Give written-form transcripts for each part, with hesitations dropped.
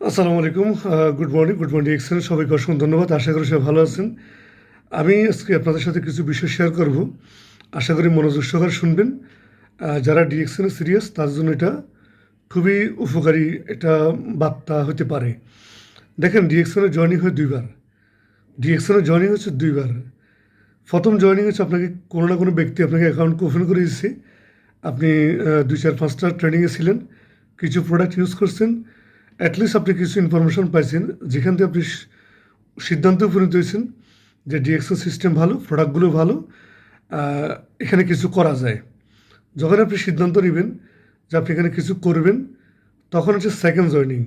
আসসালামু আলাইকুম। Good morning excellent, সবাইকে অসংখ্য ধন্যবাদ। আশা করি সবাই ভালো আছেন। আমি আজকে আপনাদের সাথে কিছু বিষয় শেয়ার করব। আশা করি মনোযোগ সহকারে শুনবেন। যারা ডিএক্সএনে সিরিয়াস তার জন্য এটা খুবই উপকারী একটা বার্তা হতে পারে। দেখেন, ডিএক্সএনে জয়েনিং হয় দুইবার। ডিএক্সএনে জয়েনিং হচ্ছে দুইবার। প্রথম জয়েনিং হচ্ছে আপনাকে কোনো না কোনো ব্যক্তি আপনাকে অ্যাকাউন্ট ওপেন করে দিচ্ছে। আপনি 2-4-5টা ট্রেনিংয়ে ছিলেন, কিছু প্রোডাক্ট ইউজ করছেন, অ্যাটলিস্ট আপনি কিছু ইনফরমেশন পাইছেন, যেখান থেকে আপনি সিদ্ধান্তে উপনীত হয়েছেন যে ডিএক্সএল সিস্টেম ভালো, প্রোডাক্টগুলো ভালো, এখানে কিছু করা যায়। যখন আপনি সিদ্ধান্ত নেবেন যে আপনি এখানে কিছু করবেন, তখন হচ্ছে সেকেন্ড জয়েনিং।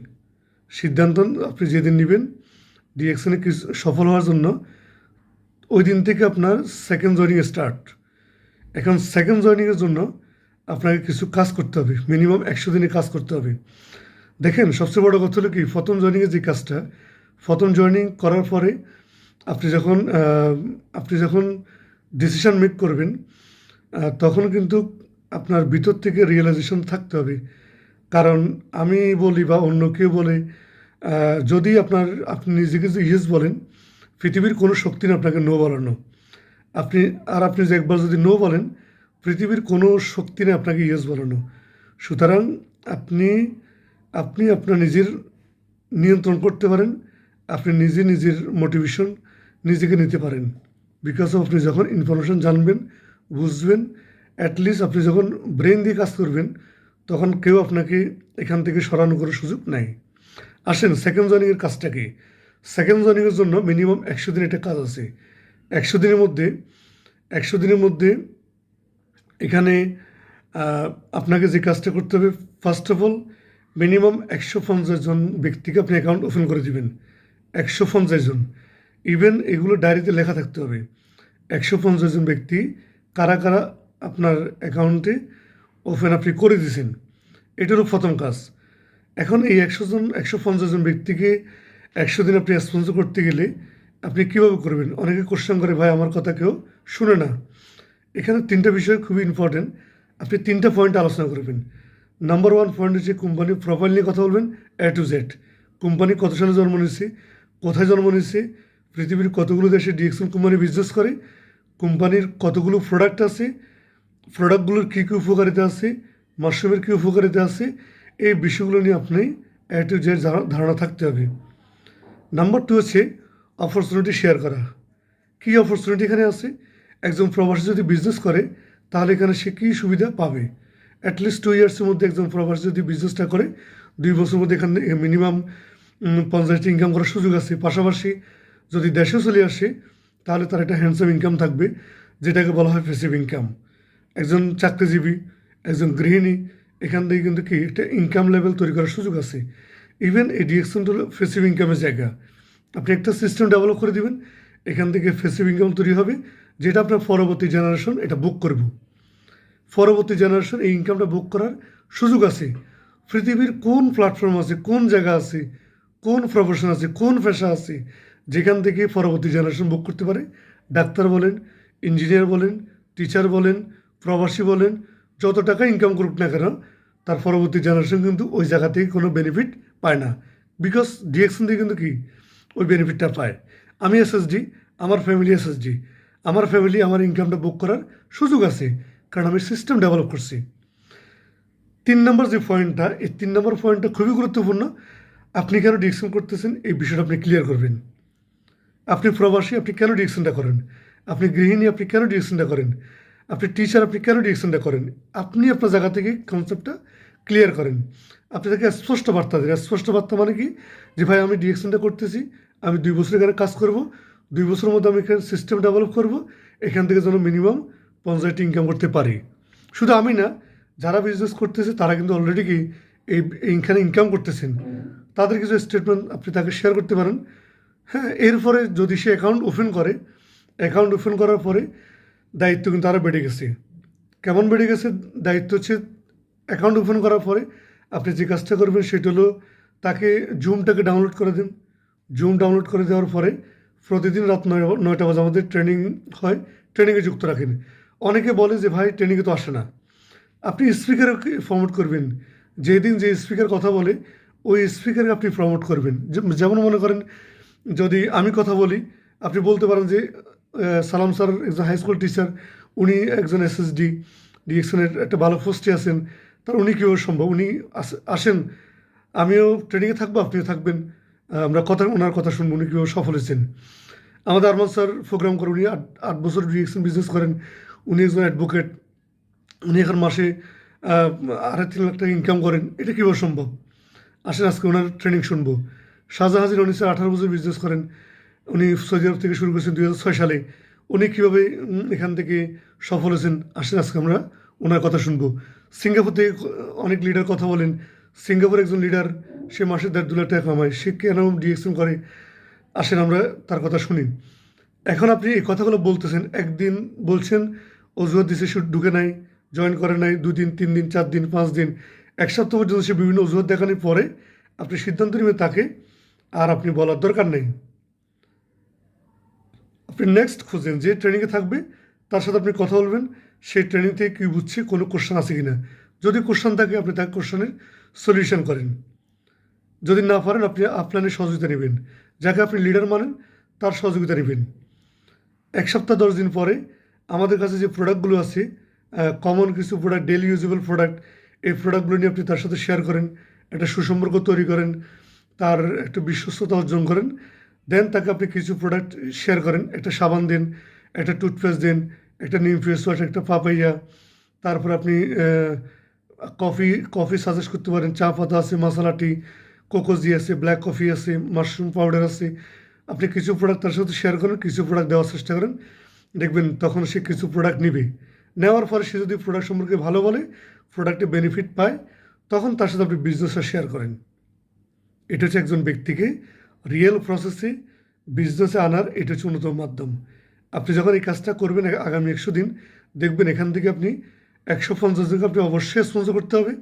সিদ্ধান্ত আপনি যেদিন নেবেন ডিএক্সএনে কিছু সফল হওয়ার জন্য, ওই দিন থেকে আপনার সেকেন্ড জয়েনিং স্টার্ট। এখন সেকেন্ড জয়েনিংয়ের জন্য আপনাকে কিছু কাজ করতে হবে, মিনিমাম 100 দিনে কাজ করতে হবে। দেখেন, সবচেয়ে বড় কথা হলো কি, প্রথম জয়েনিংয়ের যে কাজটা, প্রথম জয়েনিং করার পরে আপনি যখন ডিসিশন মেক করবেন, তখন কিন্তু আপনার ভিতর থেকে রিয়েলাইজেশন থাকতে হবে। কারণ আমি বলি বা অন্য কেউ বলে, যদি আপনি নিজেকে যদি ইয়েস বলেন, পৃথিবীর কোনো শক্তি না আপনাকে নো বলানো। আপনি যে একবার যদি নো বলেন, পৃথিবীর কোনো শক্তি নেই আপনাকে ইয়েস বলানো। সুতরাং আপনি আপনি আপনার নিজের নিয়ন্ত্রণ করতে পারেন। আপনি নিজের মোটিভেশন নিজেকে নিতে পারেন। বিকজ অফ আপনি যখন ইনফরমেশন জানবেন, বুঝবেন, অ্যাটলিস্ট আপনি যখন ব্রেন দিয়ে কাজ করবেন, তখন কেউ আপনাকে এখান থেকে সরানো করার সুযোগ নাই। আসেন, সেকেন্ড জয়েনিংয়ের কাজটা কি? সেকেন্ড জয়েনিংয়ের জন্য মিনিমাম 100 দিন একটা কাজ আছে। 100 দিনের মধ্যে 100 দিনের মধ্যে এখানে আপনাকে যে কাজটা করতে হবে, ফার্স্ট অফ অল মিনিমাম 150 জন ব্যক্তিকে আপনি অ্যাকাউন্ট ওপেন করে দিবেন। 150 জন, ইভেন এগুলো ডায়েরিতে লেখা থাকতে হবে। 150 জন ব্যক্তি কারা কারা আপনার অ্যাকাউন্টে ওপেন আপনি করে দিয়েছেন, এটারও প্রথম কাজ। এখন এই 150 জন ব্যক্তিকে 100 দিন আপনি স্পন্সর করতে গেলে আপনি কীভাবে করবেন? অনেকে কোশ্চেন করে, ভাই আমার কথা কেউ শুনে না। এখানে 3টা বিষয় খুবই ইম্পর্টেন্ট। আপনি 3টা পয়েন্ট আলোচনা করবেন। নাম্বার 1 পয়েন্ট হচ্ছে কোম্পানির প্রোফাইল নিয়ে কথা বলবেন, A to Z। কোম্পানি কত সালে জন্ম নিয়েছে, কোথায় জন্ম নিয়েছে, পৃথিবীর কতগুলো দেশে ডিএক্সএল কোম্পানি বিজনেস করে, কোম্পানির কতগুলো প্রোডাক্ট আছে, প্রোডাক্টগুলোর কী কী উপকারিতা আছে, মাশরুমের কী উপকারিতা আছে, এই বিষয়গুলো নিয়ে আপনি A to Z ধারণা থাকতে হবে। নাম্বার 2 হচ্ছে অপরচুনিটি শেয়ার করা। কী অপরচুনিটি এখানে আছে? একজন প্রবাসী যদি বিজনেস করে, তাহলে এখানে সে কী সুবিধা পাবে? অ্যাটলিস্ট 2 ইয়ার্সের মধ্যে একজন প্রবাসী যদি বিজনেসটা করে, 2 বছরের মধ্যে এখানে মিনিমাম 50টি ইনকাম করার সুযোগ আছে। পাশাপাশি যদি দেশে চলে আসে, তাহলে তার একটা হ্যান্ডসাম ইনকাম থাকবে, যেটাকে বলা হয় প্যাসিভ ইনকাম। একজন চাকরিজীবী, একজন গৃহিণী, এখান থেকে কিন্তু কি একটা ইনকাম লেভেল তৈরি করার সুযোগ আছে। ইভেন এই ডিএক্সএনটা হলো প্যাসিভ ইনকামের জায়গা। আপনি একটা সিস্টেম ডেভেলপ করে দিবেন, এখান থেকে প্যাসিভ ইনকাম তৈরি হবে, যেটা আপনার পরবর্তী জেনারেশন এটা বুক করবে। পরবর্তী জেনারেশন এই ইনকামটা বুক করার সুযোগ আছে। পৃথিবীর কোন প্ল্যাটফর্ম আছে, কোন জায়গা আছে, কোন প্রফেশন আছে, কোন পেশা আছে, যেখান থেকে পরবর্তী জেনারেশন বুক করতে পারে? ডাক্তার বলেন, ইঞ্জিনিয়ার বলেন, টিচার বলেন, প্রবাসী বলেন, যত টাকা ইনকাম করুক না কেন, তার পরবর্তী জেনারেশন কিন্তু ওই জায়গা থেকে কোনো বেনিফিট পায় না। বিকজ ডিএক্সএন থেকে কিন্তু কি ওই বেনিফিটটা পায়। আমি এসএসডি, আমার ফ্যামিলি এসএসডি, আমার ফ্যামিলি আমার ইনকামটা বুক করার সুযোগ আছে, কারণ আমি সিস্টেম ডেভেলপ করছি। 3 নম্বর যে পয়েন্টটা, এই 3 নম্বর পয়েন্টটা খুবই গুরুত্বপূর্ণ। আপনি কেন ডিএক্সএন করতেছেন, এই বিষয়টা আপনি ক্লিয়ার করবেন। আপনি প্রবাসী, আপনি কেন ডিএক্সএনটা করেন? আপনি গৃহিণী, আপনি কেন ডিএক্সএনটা করেন? আপনি টিচার, আপনি কেন ডিএক্সএনটা করেন? আপনি আপনার জায়গা থেকে কনসেপ্টটা ক্লিয়ার করেন। আপনি তাকে স্পষ্ট বার্তা দেন। স্পষ্ট বার্তা মানে কি? যে ভাই, আমি ডিএক্সএনটা করতেছি, আমি 2 বছর এখানে কাজ করব, 2 বছরের মধ্যে আমি এখানে সিস্টেম ডেভেলপ করব, এখান থেকে যেন মিনিমাম 50টি ইনকাম করতে পারি। শুধু আমি না, যারা বিজনেস করতেছে তারা কিন্তু অলরেডি কি এইখানে ইনকাম করতেছেন। তাদের কিছু স্টেটমেন্ট আপনি তাকে শেয়ার করতে পারেন। হ্যাঁ, এরপরে যদি সে অ্যাকাউন্ট ওপেন করে, অ্যাকাউন্ট ওপেন করার পরে দায়িত্ব কিন্তু আরও বেড়ে গেছে। কেমন বেড়ে গেছে? দায়িত্ব হচ্ছে অ্যাকাউন্ট ওপেন করার পরে আপনি যে কাজটা করবেন সেটা হলো তাকে জুমটাকে ডাউনলোড করে দিন। জুম ডাউনলোড করে দেওয়ার পরে প্রতিদিন রাত 9টা বাজে আমাদের ট্রেনিং হয়, ট্রেনিংয়ে যুক্ত রাখেন। অনেকে বলে যে ভাই, ট্রেনিংয়ে তো আসে না। আপনি স্পিকারকে ফরওয়ার্ড করবেন। যেদিন যে স্পিকার কথা বলে, ওই স্পিকারকে আপনি প্রমোট করবেন। যেমন মনে করেন যদি আমি কথা বলি, আপনি বলতে পারেন যে সালাম স্যার একজন হাই স্কুল টিচার, উনি একজন এসএসডি ডিএকশনের একটা ভালো পোস্টে আছেন, তার উনি কীভাবে সম্ভব, উনি আসেন, আমিও ট্রেনিংয়ে থাকবো, আপনিও থাকবেন, আমরা ওনার কথা শুনবো, উনি কীভাবে সফল হয়েছেন। আমাদের আরমান স্যার প্রোগ্রাম করে, উনি 8 বছর ডিএকশন বিজনেস করেন, উনি একজন অ্যাডভোকেট, উনি এখন মাসে 2.5-3 লাখ টাকা ইনকাম করেন, এটা কীভাবে সম্ভব? আসেন আজকে ওনার ট্রেনিং শুনবো। শাহজাহান, উনি স্যার 18 বছর বিজনেস করেন, উনি সৌদি আরব থেকে শুরু করেছেন 2006 সালে, উনি কীভাবে এখান থেকে সফল হয়েছেন, আসেন আজকে আমরা ওনার কথা শুনবো। সিঙ্গাপুর থেকে অনেক লিডার কথা বলেন, সিঙ্গাপুর একজন লিডার, সে মাসে 1.5-2 লাখ টাকা কামায়, সে কেন ডিএকশন করে, আসেন আমরা তার কথা শুনি। এখন আপনি এই কথাগুলো বলতেছেন, একদিন বলছেন অজুহাত দিছে, সে ঢুকে নাই, জয়েন করে নাই, 2 দিন 3 দিন 4 দিন 5 দিন 1 সপ্তাহ পর্যন্ত সে বিভিন্ন অজুহাত দেখানোর পরে আপনি সিদ্ধান্ত নেবেন তাকে, আর আপনি বলার দরকার নেই। আপনি নেক্সট খুঁজেন, যে ট্রেনিংয়ে থাকবে তার সাথে আপনি কথা বলবেন, সেই ট্রেনিং থেকে কী বুঝছে, কোনো কোশ্চেন আছে কি না। যদি কোশ্চেন থাকে আপনি তার কোশ্চেনের সলিউশন করেন, যদি না পারেন আপনি আপলাইনের সহযোগিতা নেবেন, যাকে আপনি লিডার মানেন তার সহযোগিতা নেবেন। 1 সপ্তাহ 10 দিন পরে আমাদের কাছে যে প্রোডাক্টগুলো আছে, কমন কিছু প্রোডাক্ট, ডেলি ইউজেবল প্রোডাক্ট, এই প্রোডাক্টগুলো নিয়ে আপনি তার সাথে শেয়ার করেন, একটা সুসম্পর্ক তৈরি করেন, তার একটু বিশ্বস্ততা অর্জন করেন। দেন তাকে আপনি কিছু প্রোডাক্ট শেয়ার করেন, একটা সাবান দিন, একটা টুথপেস্ট দিন, একটা নিম ফেস ওয়াশ, একটা পাপাইয়া, তারপর আপনি কফি সাজেস্ট করতে পারেন, চা পাতা আছে, মশলা টি, কোকোজি আছে, ব্ল্যাক কফি আছে, মাশরুম পাউডার আছে। আপনি কিছু প্রোডাক্ট তার সাথে শেয়ার করেন, কিছু প্রোডাক্ট দেওয়ার চেষ্টা করেন, দেখবেন তখন সে কিছু প্রোডাক্ট নেবে। নেওয়ার পরে সে যদি প্রোডাক্ট সম্পর্কে ভালো বলে, প্রোডাক্টে বেনিফিট পায়, তখন তার সাথে আপনি বিজনেসটা শেয়ার করেন। এটা হচ্ছে একজন ব্যক্তিকে রিয়েল প্রসেসে বিজনেসে আনার এটা হচ্ছে অন্যতম মাধ্যম। আপনি যখন এই কাজটা করবেন আগামী 100 দিন, দেখবেন এখান থেকে আপনি 150 জনকে আপনি অবশ্যই স্পন্সর করতে হবে,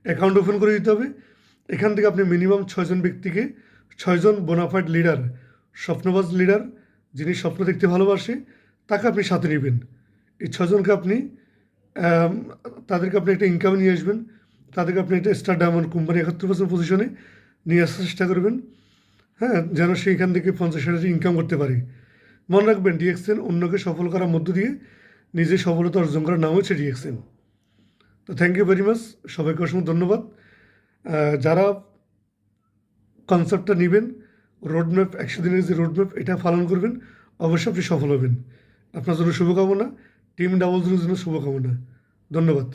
অ্যাকাউন্ট ওপেন করে দিতে হবে। এখান থেকে আপনি মিনিমাম 6 জন ব্যক্তিকে, 6 জন বোনাফাইড লিডার, স্বপ্নবাজ লিডার, যিনি স্বপ্ন দেখতে ভালোবাসে, তাকে আপনি সাথে নেবেন। এই 6 জনকে আপনি তাদেরকে আপনি একটা ইনকামে নিয়ে আসবেন, তাদেরকে আপনি একটা স্টার ডায়মন্ড কোম্পানি 71% পজিশনে নিয়ে আসার চেষ্টা করবেন, হ্যাঁ, যেন সেইখান থেকে 50,000 ইনকাম করতে পারে। মনে রাখবেন, ডিএক্সএন অন্যকে সফল করার মধ্য দিয়ে নিজে সফলতা অর্জন করার নাম হচ্ছে ডিএক্সএন। তো থ্যাংক ইউ ভেরি মাচ, সবাইকে অসংখ্য ধন্যবাদ। যারা কনসেপ্টটা নেবেন, রোডম্যাপ 100 দিনের যে রোডম্যাপ, এটা পালন করবেন, অবশ্যই আপনি সফল হবেন। আপনার জন্য শুভকামনা, টিম 00 জন্য শুভকামনা। ধন্যবাদ।